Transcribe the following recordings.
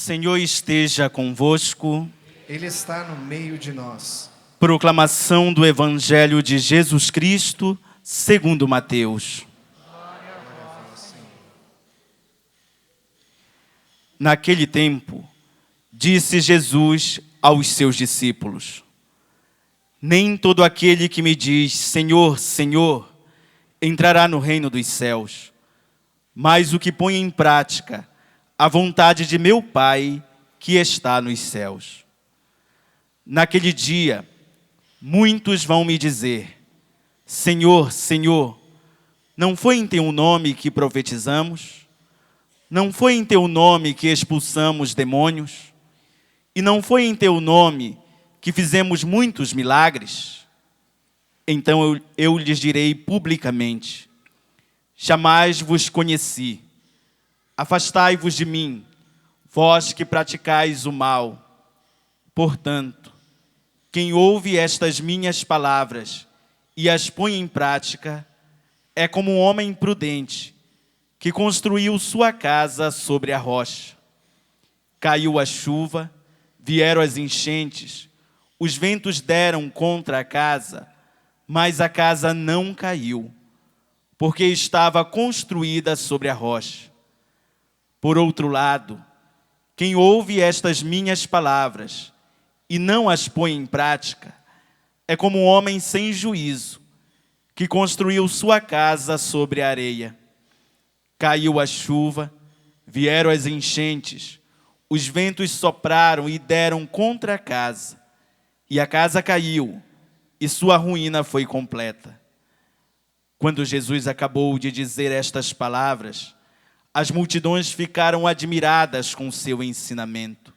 Senhor esteja convosco. Ele está no meio de nós. Proclamação do Evangelho de Jesus Cristo, segundo Mateus. Naquele tempo, disse Jesus aos seus discípulos: Nem todo aquele que me diz, Senhor, Senhor, entrará no reino dos céus, mas o que põe em prática a vontade de meu Pai que está nos céus. Naquele dia, muitos vão me dizer: Senhor, Senhor, não foi em teu nome que profetizamos? Não foi em teu nome que expulsamos demônios? E não foi em teu nome que fizemos muitos milagres? Então eu lhes direi publicamente: jamais vos conheci. Afastai-vos de mim, vós que praticais o mal. Portanto, quem ouve estas minhas palavras e as põe em prática, é como um homem prudente que construiu sua casa sobre a rocha. Caiu a chuva, vieram as enchentes, os ventos deram contra a casa, mas a casa não caiu, porque estava construída sobre a rocha. Por outro lado, quem ouve estas minhas palavras e não as põe em prática, é como um homem sem juízo, que construiu sua casa sobre a areia. Caiu a chuva, vieram as enchentes, os ventos sopraram e deram contra a casa, e a casa caiu, e sua ruína foi completa. Quando Jesus acabou de dizer estas palavras, as multidões ficaram admiradas com seu ensinamento.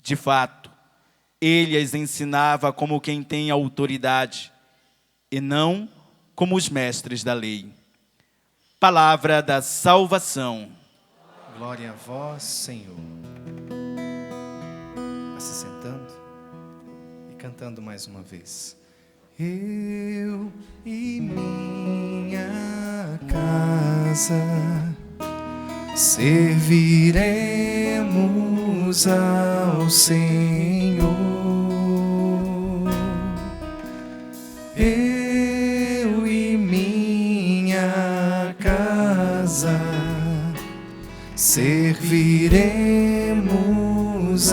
De fato, ele as ensinava como quem tem autoridade, e não como os mestres da lei. Palavra da salvação. Glória a vós, Senhor. Vá se sentando e cantando mais uma vez. Eu e minha casa serviremos ao Senhor. Eu e minha casa serviremos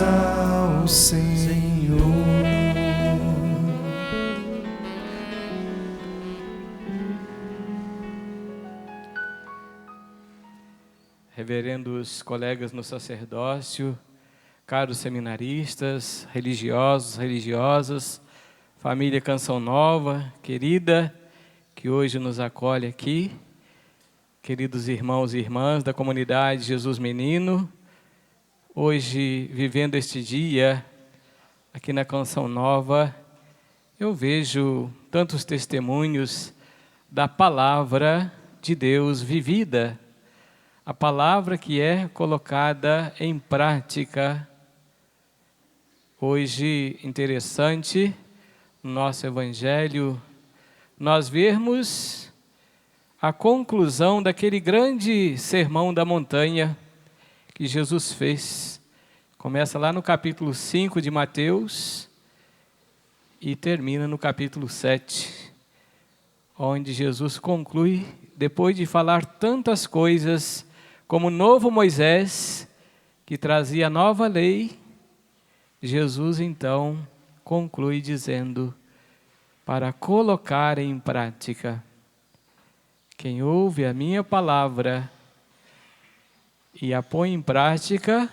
ao Senhor. Reverendos colegas no sacerdócio, caros seminaristas, religiosos, religiosas, família Canção Nova, querida, que hoje nos acolhe aqui, queridos irmãos e irmãs da comunidade Jesus Menino, hoje vivendo este dia aqui na Canção Nova, eu vejo tantos testemunhos da palavra de Deus vivida, a palavra que é colocada em prática. Hoje, interessante, no nosso Evangelho, nós vermos a conclusão daquele grande sermão da montanha que Jesus fez. Começa lá no capítulo 5 de Mateus e termina no capítulo 7, onde Jesus conclui, depois de falar tantas coisas, como o novo Moisés, que trazia a nova lei, Jesus então conclui dizendo, para colocar em prática, quem ouve a minha palavra e a põe em prática,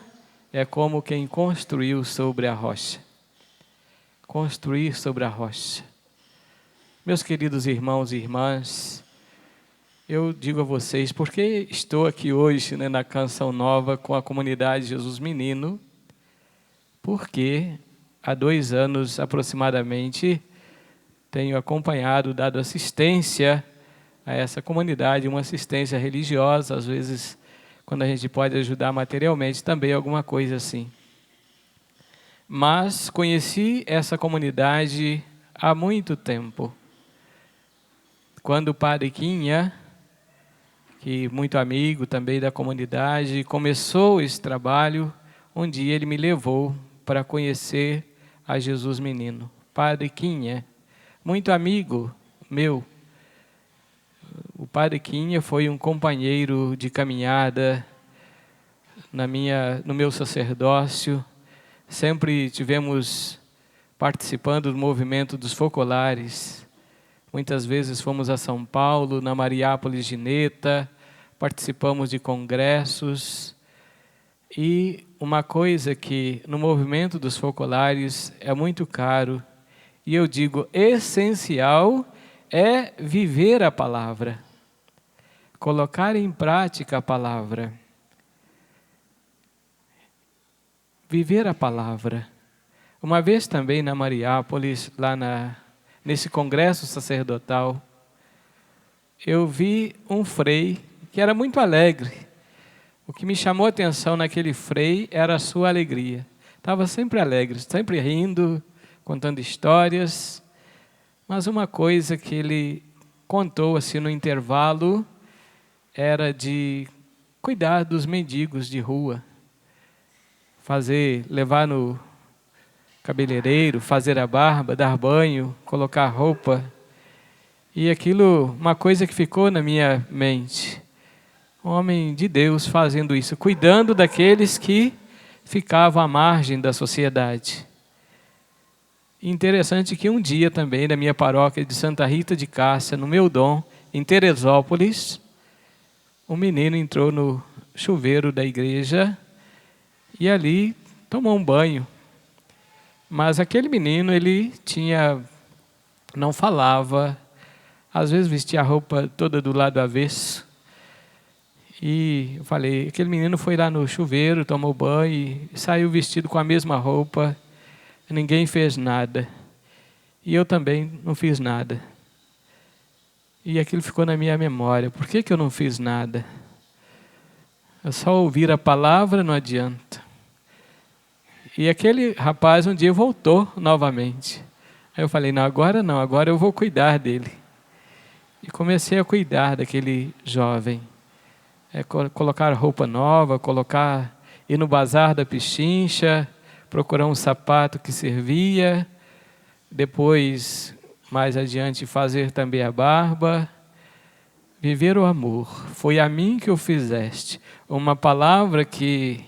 é como quem construiu sobre a rocha. Construir sobre a rocha. Meus queridos irmãos e irmãs, eu digo a vocês, porque estou aqui hoje, na Canção Nova com a comunidade Jesus Menino, porque há 2 anos aproximadamente tenho acompanhado, dado assistência a essa comunidade, uma assistência religiosa, às vezes quando a gente pode ajudar materialmente também, alguma coisa assim. Mas conheci essa comunidade há muito tempo. Quando o Padre Quinha, que muito amigo também da comunidade, começou esse trabalho, um dia ele me levou para conhecer a Jesus Menino. Padre Quinha, muito amigo meu. O Padre Quinha foi um companheiro de caminhada no meu sacerdócio. Sempre tivemos participando do movimento dos focolares. Muitas vezes fomos a São Paulo, na Mariápolis Gineta, participamos de congressos. E uma coisa que no movimento dos focolares é muito caro, e eu digo essencial, é viver a palavra, colocar em prática a palavra. Viver a palavra. Uma vez também na Mariápolis, lá nesse congresso sacerdotal, eu vi um frei que era muito alegre. O que me chamou a atenção naquele frei era a sua alegria. Estava sempre alegre, sempre rindo, contando histórias. Mas uma coisa que ele contou assim no intervalo era de cuidar dos mendigos de rua. Levar no cabeleireiro, fazer a barba, dar banho, colocar roupa. E aquilo, uma coisa que ficou na minha mente. Um homem de Deus fazendo isso, cuidando daqueles que ficavam à margem da sociedade. Interessante que um dia também, na minha paróquia de Santa Rita de Cássia, no meu dom, em Teresópolis, um menino entrou no chuveiro da igreja e ali tomou um banho. Mas aquele menino, ele não falava, às vezes vestia a roupa toda do lado avesso. E eu falei, aquele menino foi lá no chuveiro, tomou banho e saiu vestido com a mesma roupa. Ninguém fez nada. E eu também não fiz nada. E aquilo ficou na minha memória. Por que eu não fiz nada? É só ouvir a palavra, não adianta. E aquele rapaz um dia voltou novamente. Aí eu falei, não, agora eu vou cuidar dele. E comecei a cuidar daquele jovem. Colocar roupa nova, ir no bazar da Pichincha, procurar um sapato que servia, depois, mais adiante, fazer também a barba. Viver o amor. Foi a mim que o fizeste. Uma palavra que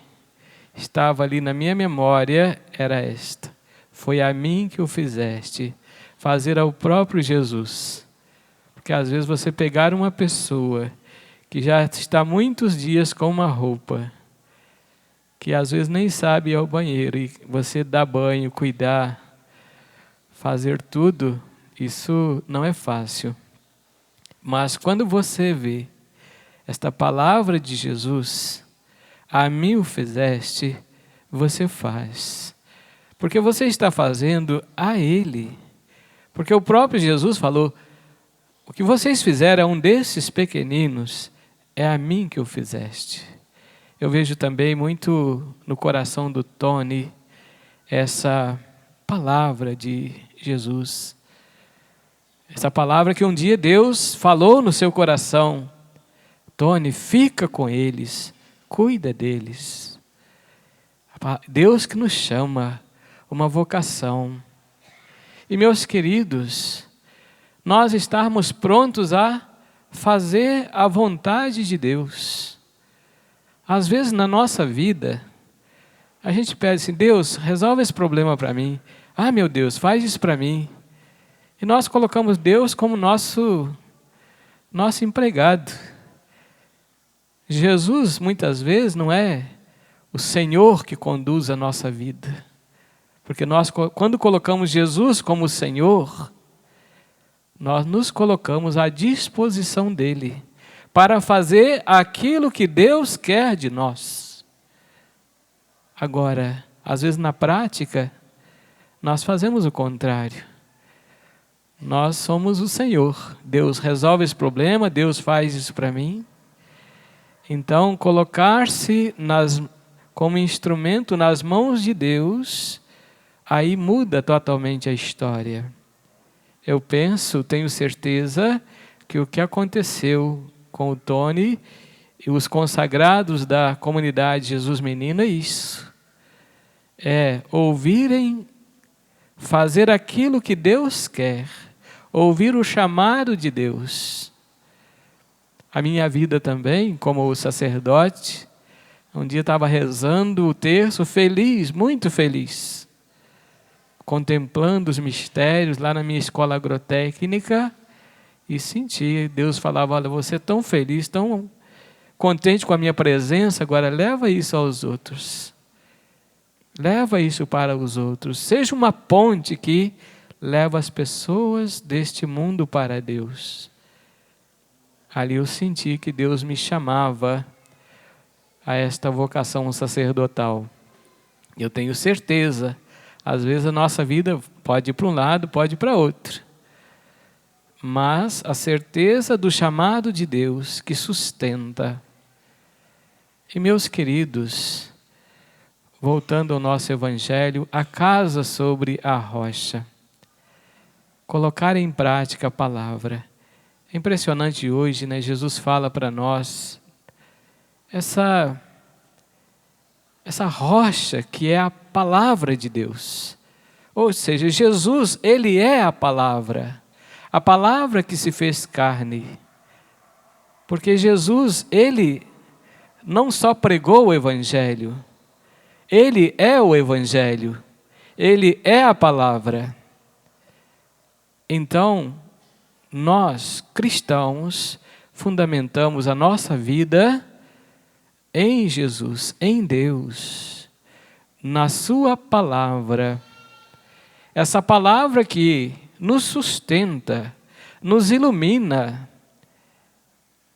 estava ali na minha memória era esta. Foi a mim que o fizeste. Fazer ao próprio Jesus. Porque às vezes você pegar uma pessoa que já está muitos dias com uma roupa, que às vezes nem sabe ir ao banheiro, e você dá banho, cuidar, fazer tudo, isso não é fácil. Mas quando você vê esta palavra de Jesus, a mim o fizeste, você faz. Porque você está fazendo a Ele. Porque o próprio Jesus falou, o que vocês fizeram a um desses pequeninos, é a mim que o fizeste. Eu vejo também muito no coração do Tony essa palavra de Jesus. Essa palavra que um dia Deus falou no seu coração. Tony, fica com eles, cuida deles. Deus que nos chama, uma vocação. E meus queridos, nós estarmos prontos a fazer a vontade de Deus. Às vezes na nossa vida, a gente pede assim, Deus, resolve esse problema para mim. Ah, meu Deus, faz isso para mim. E nós colocamos Deus como nosso empregado. Jesus, muitas vezes, não é o Senhor que conduz a nossa vida. Porque nós, quando colocamos Jesus como Senhor, nós nos colocamos à disposição dEle para fazer aquilo que Deus quer de nós. Agora, às vezes na prática, nós fazemos o contrário. Nós somos o Senhor. Deus resolve esse problema, Deus faz isso para mim. Então, colocar-se como instrumento nas mãos de Deus, aí muda totalmente a história. Eu tenho certeza que o que aconteceu com o Tony e os consagrados da comunidade Jesus Menino é isso. é ouvirem, fazer aquilo que Deus quer, ouvir o chamado de Deus. A minha vida também, como sacerdote, um dia estava rezando o terço, feliz, muito feliz, contemplando os mistérios lá na minha escola agrotécnica, e senti, Deus falava, olha, você é tão feliz, tão contente com a minha presença, agora leva isso aos outros. Leva isso para os outros. Seja uma ponte que leva as pessoas deste mundo para Deus. Ali eu senti que Deus me chamava a esta vocação sacerdotal. Eu tenho certeza, às vezes a nossa vida pode ir para um lado, pode ir para outro. Mas a certeza do chamado de Deus que sustenta. E meus queridos, voltando ao nosso Evangelho, a casa sobre a rocha. Colocar em prática a palavra. É impressionante hoje, né? Jesus fala para nós essa rocha que é a palavra de Deus. Ou seja, Jesus, Ele é a palavra que se fez carne. Porque Jesus, Ele não só pregou o Evangelho, Ele é o Evangelho, Ele é a palavra. Então, nós, cristãos, fundamentamos a nossa vida em Jesus, em Deus, na sua palavra. Essa palavra que nos sustenta, nos ilumina.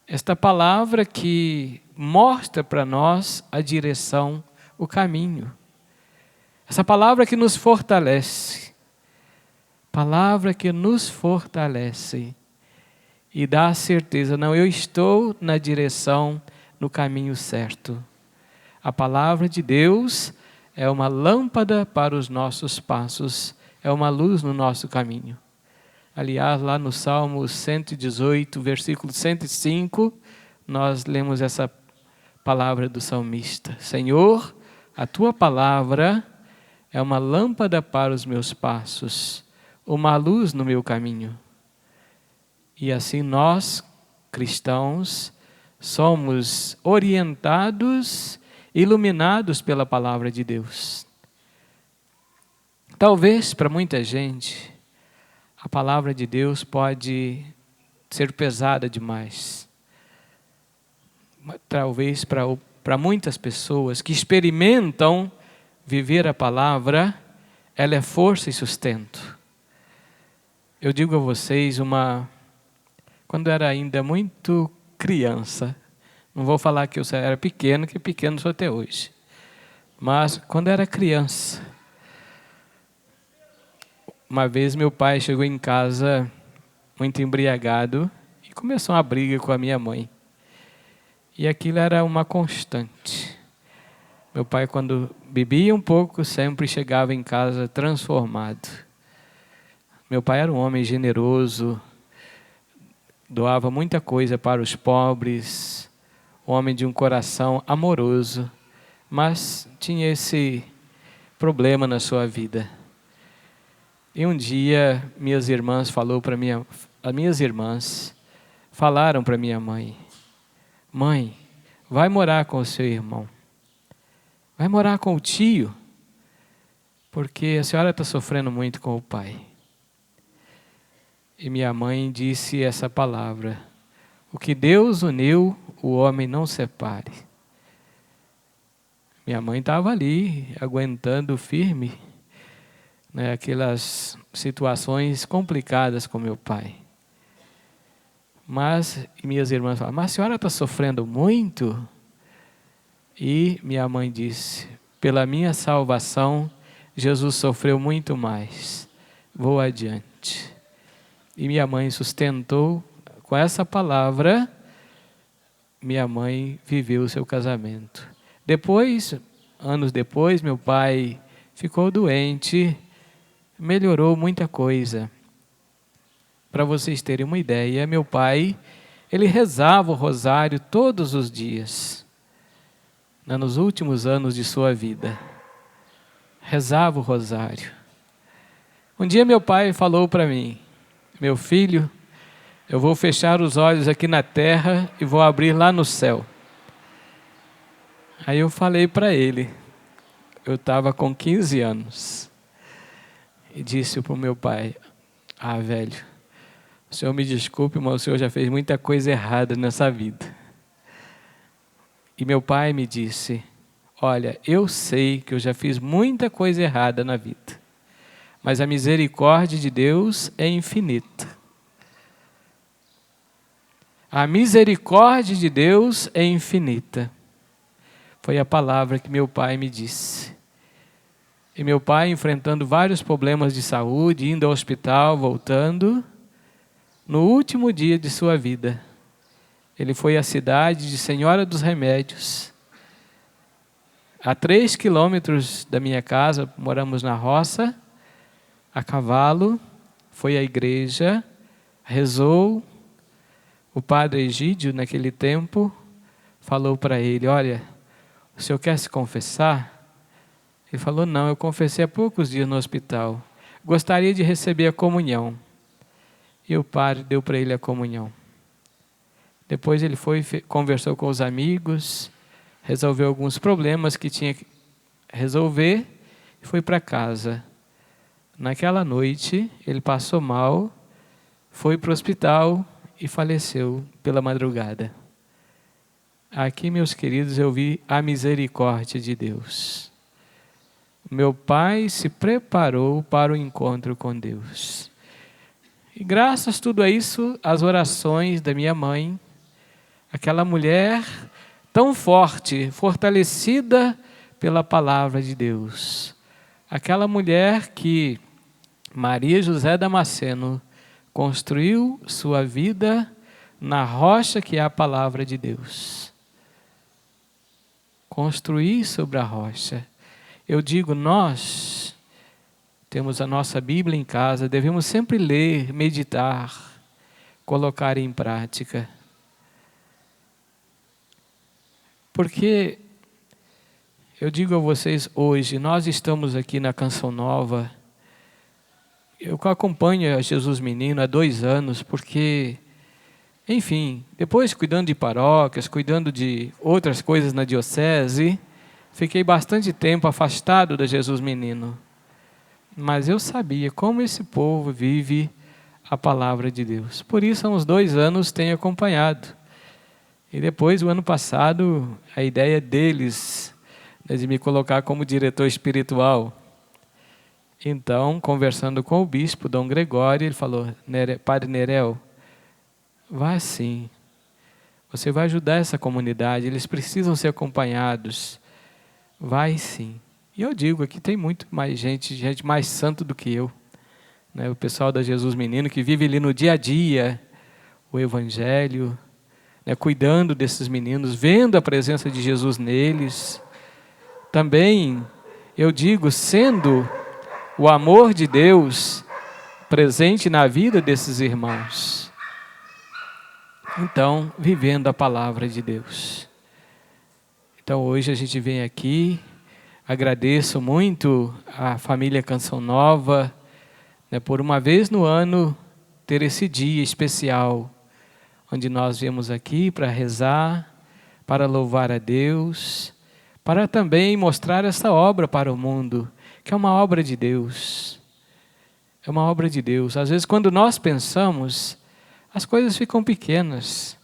Esta palavra que mostra para nós a direção, o caminho. Essa palavra que nos fortalece. Palavra que nos fortalece e dá a certeza, não, eu estou na direção, no caminho certo. A palavra de Deus é uma lâmpada para os nossos passos, é uma luz no nosso caminho. Aliás, lá no Salmo 118, versículo 105, nós lemos essa palavra do salmista. Senhor, a tua palavra é uma lâmpada para os meus passos, uma luz no meu caminho. E assim nós, cristãos, somos orientados, iluminados pela palavra de Deus. Talvez para muita gente, a palavra de Deus pode ser pesada demais. Talvez para muitas pessoas que experimentam viver a palavra, ela é força e sustento. Eu digo a vocês, quando eu era ainda muito criança, não vou falar que eu era pequeno, que pequeno sou até hoje, mas quando eu era criança, uma vez meu pai chegou em casa muito embriagado e começou uma briga com a minha mãe. E aquilo era uma constante. Meu pai, quando bebia um pouco, sempre chegava em casa transformado. Meu pai era um homem generoso, doava muita coisa para os pobres, um homem de um coração amoroso, mas tinha esse problema na sua vida. E um dia minhas irmãs falaram para minha mãe: mãe, vai morar com o seu irmão, vai morar com o tio, porque a senhora está sofrendo muito com o pai. E minha mãe disse essa palavra: o que Deus uniu, o homem não separe. Minha mãe estava ali, aguentando firme, né, aquelas situações complicadas com meu pai. Mas minhas irmãs falaram: mas a senhora está sofrendo muito? E minha mãe disse: pela minha salvação, Jesus sofreu muito mais. Vou adiante. E minha mãe sustentou, com essa palavra, minha mãe viveu o seu casamento. Depois, anos depois, meu pai ficou doente, melhorou muita coisa. Para vocês terem uma ideia, meu pai, ele rezava o rosário todos os dias, nos últimos anos de sua vida. rezava o rosário. Um dia meu pai falou para mim: meu filho, eu vou fechar os olhos aqui na terra e vou abrir lá no céu. Aí eu falei para ele, eu estava com 15 anos, e disse para o meu pai: ah, velho, o senhor me desculpe, mas o senhor já fez muita coisa errada nessa vida. E meu pai me disse: olha, eu sei que eu já fiz muita coisa errada na vida, mas a misericórdia de Deus é infinita. A misericórdia de Deus é infinita. Foi a palavra que meu pai me disse. E meu pai, enfrentando vários problemas de saúde, indo ao hospital, voltando, no último dia de sua vida, ele foi à cidade de Senhora dos Remédios. A 3 quilômetros da minha casa, moramos na roça, a cavalo, foi à igreja, rezou. O padre Egídio, naquele tempo, falou para ele: olha, o senhor quer se confessar? Ele falou: não, eu confessei há poucos dias no hospital. Gostaria de receber a comunhão. E o padre deu para ele a comunhão. Depois ele foi, conversou com os amigos, resolveu alguns problemas que tinha que resolver e foi para casa. Naquela noite, ele passou mal, foi para o hospital e faleceu pela madrugada. Aqui, meus queridos, eu vi a misericórdia de Deus. Meu pai se preparou para o encontro com Deus. E graças a tudo isso, as orações da minha mãe, aquela mulher tão forte, fortalecida pela palavra de Deus. Aquela mulher que Maria José Damasceno construiu sua vida na rocha que é a palavra de Deus. Construir sobre a rocha. Eu digo, nós temos a nossa Bíblia em casa, devemos sempre ler, meditar, colocar em prática. Porque eu digo a vocês hoje, nós estamos aqui na Canção Nova. Eu acompanho a Jesus Menino há 2 anos, porque, enfim, depois cuidando de paróquias, cuidando de outras coisas na diocese, fiquei bastante tempo afastado da Jesus Menino. Mas eu sabia como esse povo vive a palavra de Deus. Por isso, há uns 2 anos tenho acompanhado. E depois, o ano passado, a ideia deles de me colocar como diretor espiritual. Então, conversando com o bispo, Dom Gregório, ele falou: Padre Nerel, vá sim. Você vai ajudar essa comunidade, eles precisam ser acompanhados. Vai sim. E eu digo, aqui tem muito mais gente mais santo do que eu. Né? O pessoal da Jesus Menino que vive ali no dia a dia, o Evangelho, né? Cuidando desses meninos, vendo a presença de Jesus neles. Também, eu digo, sendo o amor de Deus presente na vida desses irmãos. Então, vivendo a palavra de Deus. Então, hoje a gente vem aqui, agradeço muito à família Canção Nova, né, por uma vez no ano ter esse dia especial, onde nós viemos aqui para rezar, para louvar a Deus, para também mostrar essa obra para o mundo, que é uma obra de Deus. É uma obra de Deus. Às vezes, quando nós pensamos, as coisas ficam pequenas.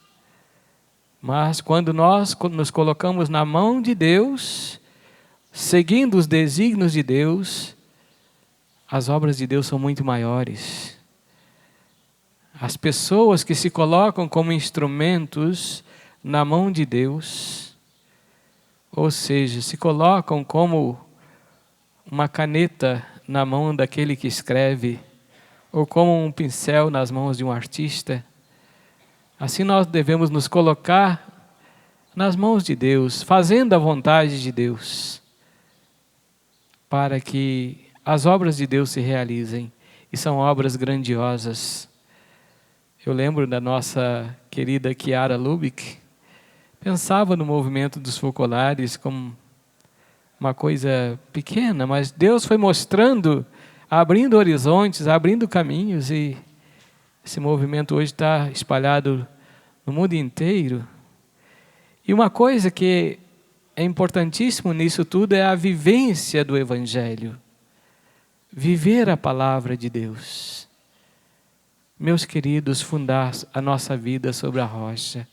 Mas quando nós nos colocamos na mão de Deus, seguindo os desígnios de Deus, as obras de Deus são muito maiores. As pessoas que se colocam como instrumentos na mão de Deus, ou seja, se colocam como uma caneta na mão daquele que escreve, ou como um pincel nas mãos de um artista, assim nós devemos nos colocar nas mãos de Deus, fazendo a vontade de Deus, para que as obras de Deus se realizem, e são obras grandiosas. Eu lembro da nossa querida Chiara Lubick, pensava no movimento dos focolares como uma coisa pequena, mas Deus foi mostrando, abrindo horizontes, abrindo caminhos, e esse movimento hoje está espalhado no mundo inteiro. E uma coisa que é importantíssimo nisso tudo é a vivência do Evangelho. Viver a palavra de Deus. Meus queridos, fundar a nossa vida sobre a rocha.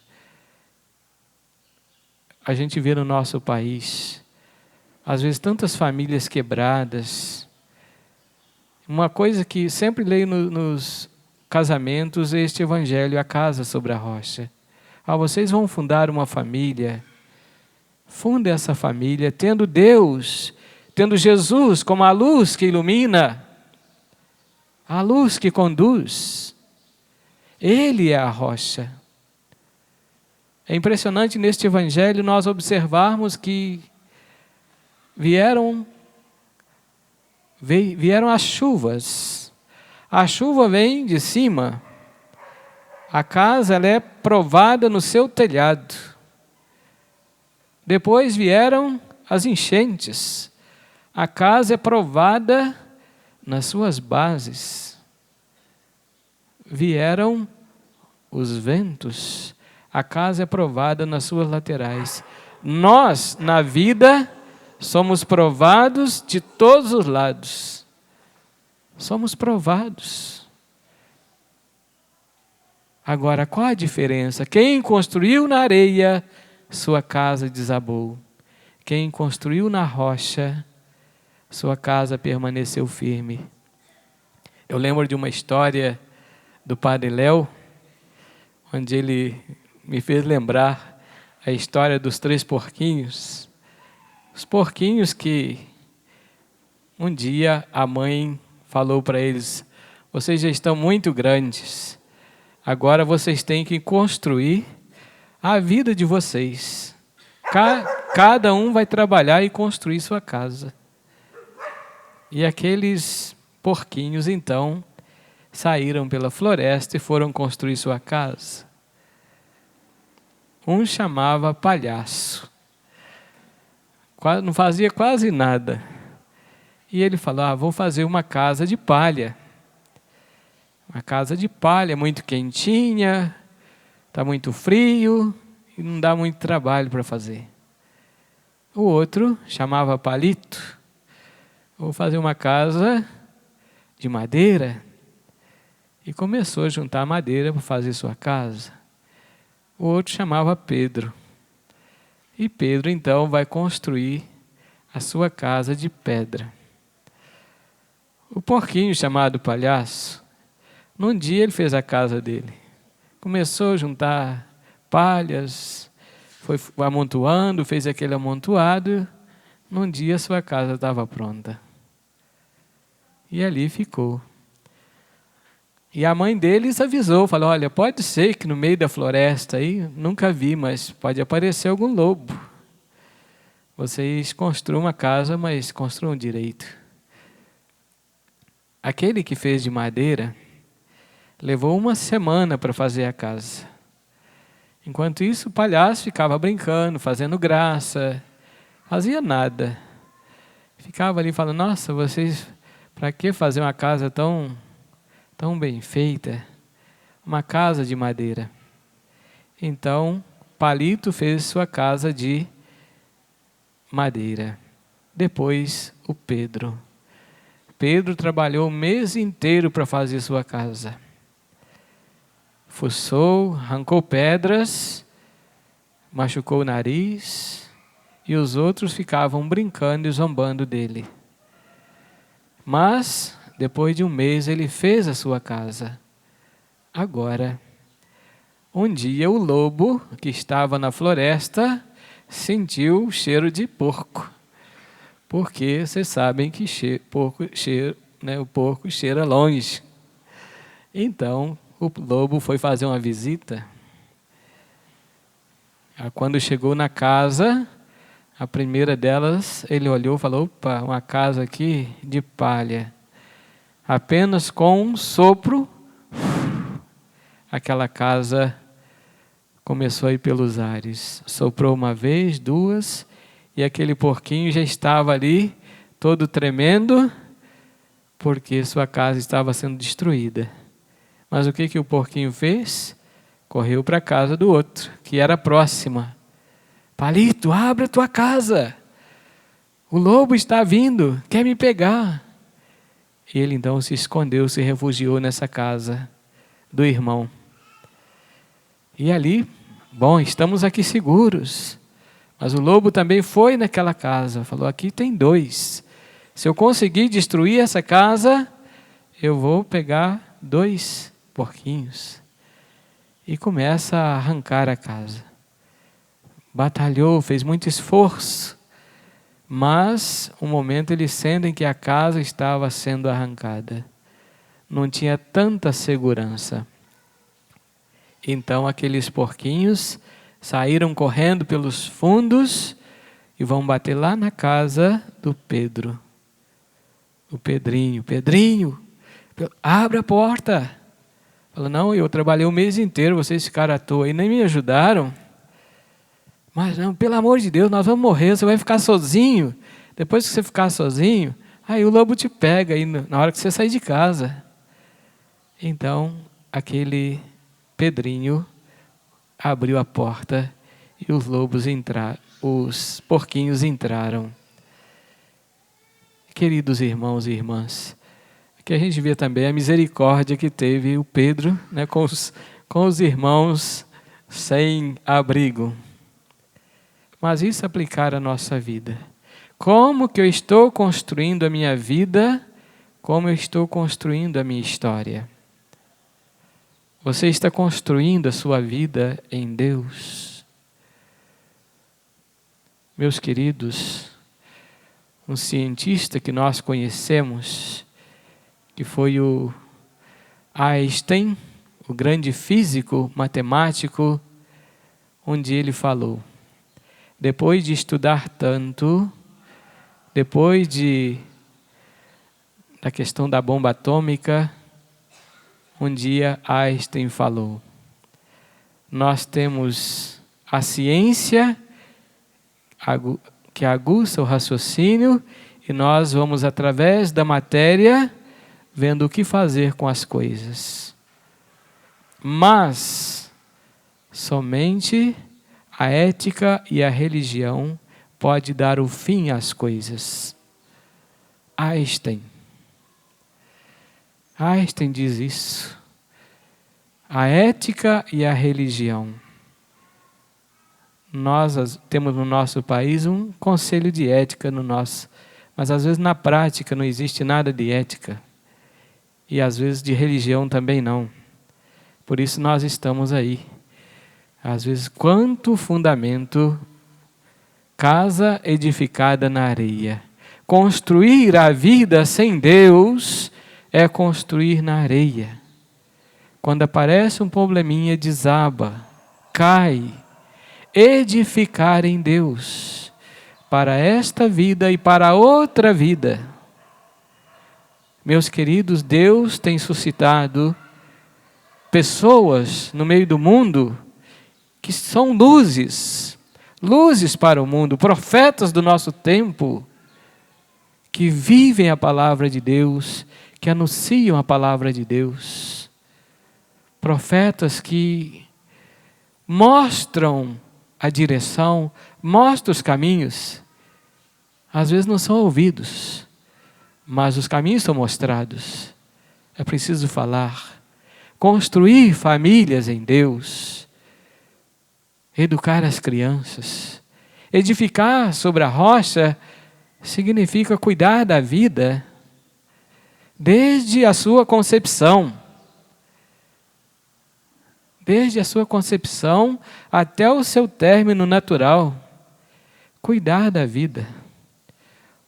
A gente vê no nosso país, às vezes, tantas famílias quebradas. Uma coisa que sempre leio nos casamentos é este Evangelho, a casa sobre a rocha. Vocês vão fundar uma família. Funde essa família tendo Deus, tendo Jesus como a luz que ilumina, a luz que conduz. Ele é a rocha. É impressionante neste Evangelho nós observarmos que vieram as chuvas. A chuva vem de cima. A casa ela é provada no seu telhado. Depois vieram as enchentes. A casa é provada nas suas bases. Vieram os ventos. A casa é provada nas suas laterais. Nós, na vida, somos provados de todos os lados. Somos provados. Agora, qual a diferença? Quem construiu na areia, sua casa desabou. Quem construiu na rocha, sua casa permaneceu firme. Eu lembro de uma história do Padre Léo, onde ele me fez lembrar a história dos 3 porquinhos. Os porquinhos que um dia a mãe falou para eles: vocês já estão muito grandes, agora vocês têm que construir a vida de vocês. Cada um vai trabalhar e construir sua casa. E aqueles porquinhos, então, saíram pela floresta e foram construir sua casa. Um chamava Palhaço. Não fazia quase nada. E ele falou: vou fazer uma casa de palha. Uma casa de palha muito quentinha, está muito frio e não dá muito trabalho para fazer. O outro chamava Palito. Vou fazer uma casa de madeira. E começou a juntar madeira para fazer sua casa. O outro chamava Pedro. E Pedro, então, vai construir a sua casa de pedra. O porquinho chamado Palhaço, num dia ele fez a casa dele. Começou a juntar palhas, foi amontoando, fez aquele amontoado. Num dia sua casa estava pronta. E ali ficou. E a mãe deles avisou, falou: olha, pode ser que no meio da floresta aí, nunca vi, mas pode aparecer algum lobo. Vocês construam uma casa, mas construam direito. Aquele que fez de madeira levou 1 semana para fazer a casa. Enquanto isso, o palhaço ficava brincando, fazendo graça, fazia nada. Ficava ali falando: nossa, vocês, para que fazer uma casa tão bem feita? Uma casa de madeira. Então, Palito fez sua casa de madeira. Depois, o Pedro. Pedro trabalhou o mês inteiro para fazer sua casa. Fuçou, arrancou pedras, machucou o nariz, e os outros ficavam brincando e zombando dele. Mas, depois de 1 mês, ele fez a sua casa. Agora, um dia o lobo, que estava na floresta, sentiu o cheiro de porco. Porque vocês sabem que o porco cheira longe. Então, o lobo foi fazer uma visita. Quando chegou na casa, a primeira delas, ele olhou e falou: opa, uma casa aqui de palha. Apenas com um sopro, aquela casa começou a ir pelos ares. Soprou 1 vez, 2, E aquele porquinho já estava ali, todo tremendo, porque sua casa estava sendo destruída. Mas o que o porquinho fez? Correu para a casa do outro, que era próxima. Palito, abre a tua casa. O lobo está vindo, quer me pegar. E ele então se escondeu, se refugiou nessa casa do irmão. E ali, bom, estamos aqui seguros. Mas o lobo também foi naquela casa, falou, aqui tem 2. Se eu conseguir destruir essa casa, eu vou pegar 2 porquinhos. E começa a arrancar a casa. Batalhou, fez muito esforço. Mas, um momento eles sentem que a casa estava sendo arrancada. Não tinha tanta segurança. Então aqueles porquinhos saíram correndo pelos fundos e vão bater lá na casa do Pedro. O Pedrinho, Pedrinho, abre a porta. Fala, não, eu trabalhei o mês inteiro, vocês ficaram à toa e nem me ajudaram. Mas não, pelo amor de Deus, nós vamos morrer, você vai ficar sozinho. Depois que você ficar sozinho, aí o lobo te pega aí na hora que você sair de casa. Então, aquele Pedrinho abriu a porta e os porquinhos entraram. Queridos irmãos e irmãs, aqui a gente vê também a misericórdia que teve o Pedro, né, com os irmãos sem abrigo. Mas isso aplicar à nossa vida. Como que eu estou construindo a minha vida? Como eu estou construindo a minha história? Você está construindo a sua vida em Deus? Meus queridos, um cientista que nós conhecemos, que foi o Einstein, o grande físico, matemático, onde ele falou, depois de estudar tanto, depois da questão da bomba atômica, um dia Einstein falou, nós temos a ciência que aguça o raciocínio e nós vamos através da matéria vendo o que fazer com as coisas. Mas somente a ética e a religião pode dar o fim às coisas. Einstein diz isso. A ética e a religião. Nós temos no nosso país um conselho de ética mas às vezes na prática não existe nada de ética. E às vezes de religião também não. Por isso nós estamos aí. Às vezes, quanto fundamento, casa edificada na areia. Construir a vida sem Deus é construir na areia. Quando aparece um probleminha, desaba, cai. Edificar em Deus, para esta vida e para outra vida. Meus queridos, Deus tem suscitado pessoas no meio do mundo que são luzes para o mundo, profetas do nosso tempo, que vivem a palavra de Deus, que anunciam a palavra de Deus. Profetas que mostram a direção, mostram os caminhos. Às vezes não são ouvidos, mas os caminhos são mostrados. É preciso falar, construir famílias em Deus, educar as crianças, edificar sobre a rocha significa cuidar da vida desde a sua concepção. Desde a sua concepção até o seu término natural. Cuidar da vida.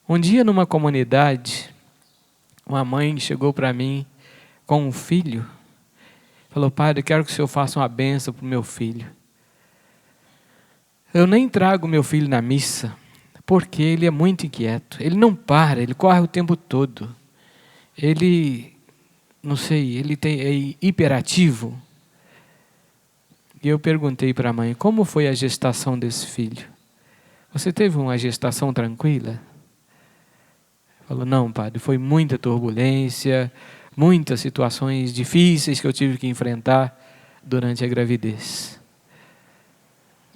Um dia numa comunidade, uma mãe chegou para mim com um filho. Falou, padre, eu quero que o senhor faça uma bênção para o meu filho. Eu nem trago meu filho na missa, porque ele é muito inquieto. Ele não para, ele corre o tempo todo. Ele, não sei, é hiperativo. E eu perguntei para a mãe, como foi a gestação desse filho? Você teve uma gestação tranquila? Falou, não, padre, foi muita turbulência, muitas situações difíceis que eu tive que enfrentar durante a gravidez.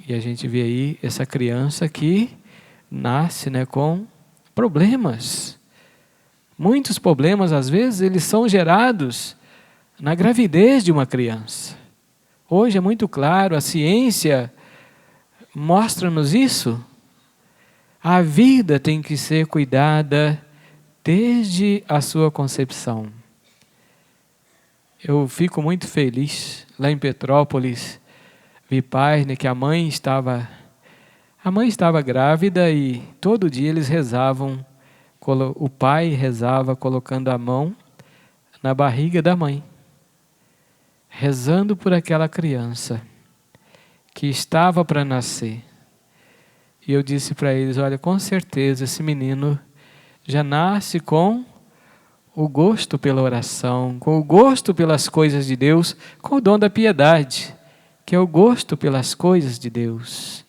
E a gente vê aí essa criança que nasce, né, com problemas. Muitos problemas, às vezes, eles são gerados na gravidez de uma criança. Hoje é muito claro, a ciência mostra-nos isso. A vida tem que ser cuidada desde a sua concepção. Eu fico muito feliz, lá em Petrópolis, vi pais, né, que a mãe estava grávida e todo dia eles rezavam, o pai rezava colocando a mão na barriga da mãe, rezando por aquela criança que estava para nascer. E eu disse para eles, olha, com certeza esse menino já nasce com o gosto pela oração, com o gosto pelas coisas de Deus, com o dom da piedade, que é o gosto pelas coisas de Deus.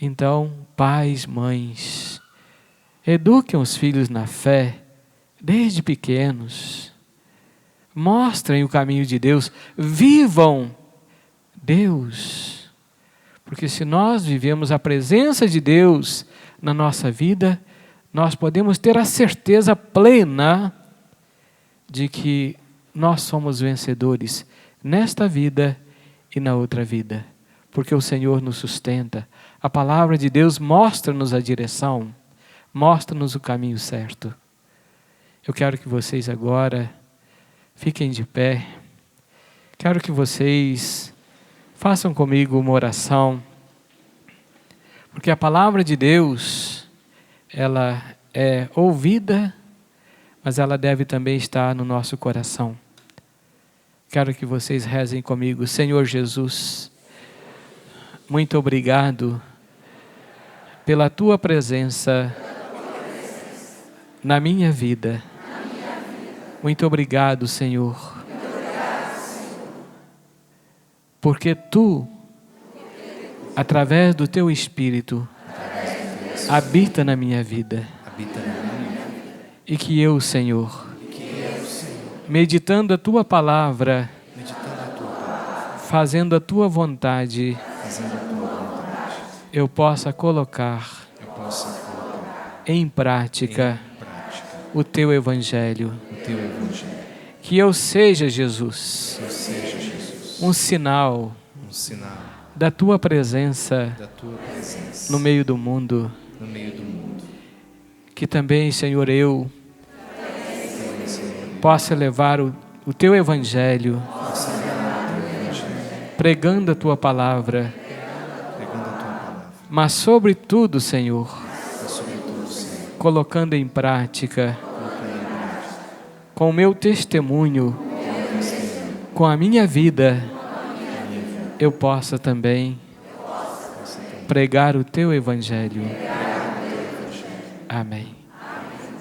Então, pais, mães, eduquem os filhos na fé, desde pequenos. Mostrem o caminho de Deus, vivam Deus. Porque se nós vivemos a presença de Deus na nossa vida, nós podemos ter a certeza plena de que nós somos vencedores nesta vida e na outra vida. Porque o Senhor nos sustenta. A palavra de Deus mostra-nos a direção, mostra-nos o caminho certo. Eu quero que vocês agora fiquem de pé. Quero que vocês façam comigo uma oração. Porque a palavra de Deus, ela é ouvida, mas ela deve também estar no nosso coração. Quero que vocês rezem comigo. Senhor Jesus, muito obrigado pela Tua presença na minha vida. Muito obrigado, Senhor. Porque Tu, através do Teu Espírito, habita na minha vida. E que eu, Senhor, meditando a Tua palavra, fazendo a Tua vontade, eu possa colocar em prática o Teu Evangelho. Que eu seja, Jesus, um sinal da Tua presença no meio do mundo. Que também, Senhor, eu possa levar o Teu Evangelho, pregando a Tua palavra, mas sobretudo, Senhor, colocando em prática, com o meu testemunho, com a minha vida, eu possa também pregar o Teu Evangelho. Amém.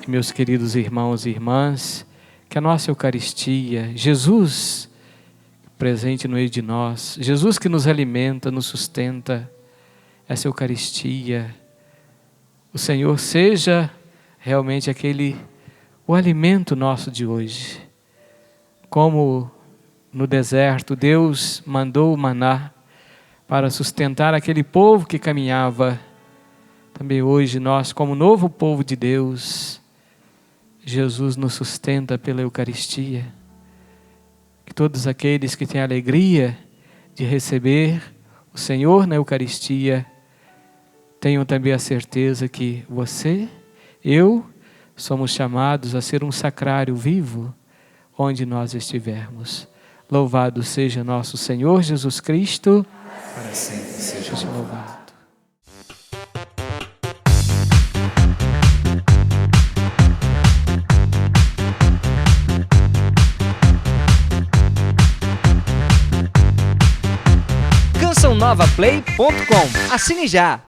Meus queridos irmãos e irmãs, que a nossa Eucaristia, Jesus presente no meio de nós, Jesus que nos alimenta, nos sustenta, essa Eucaristia, o Senhor seja realmente o alimento nosso de hoje. Como no deserto Deus mandou o maná para sustentar aquele povo que caminhava, também hoje nós, como novo povo de Deus, Jesus nos sustenta pela Eucaristia. Que todos aqueles que têm a alegria de receber o Senhor na Eucaristia, tenham também a certeza que você, eu, somos chamados a ser um sacrário vivo, onde nós estivermos. Louvado seja nosso Senhor Jesus Cristo. Para sempre seja louvado. CançãoNovaPlay.com. Assine já!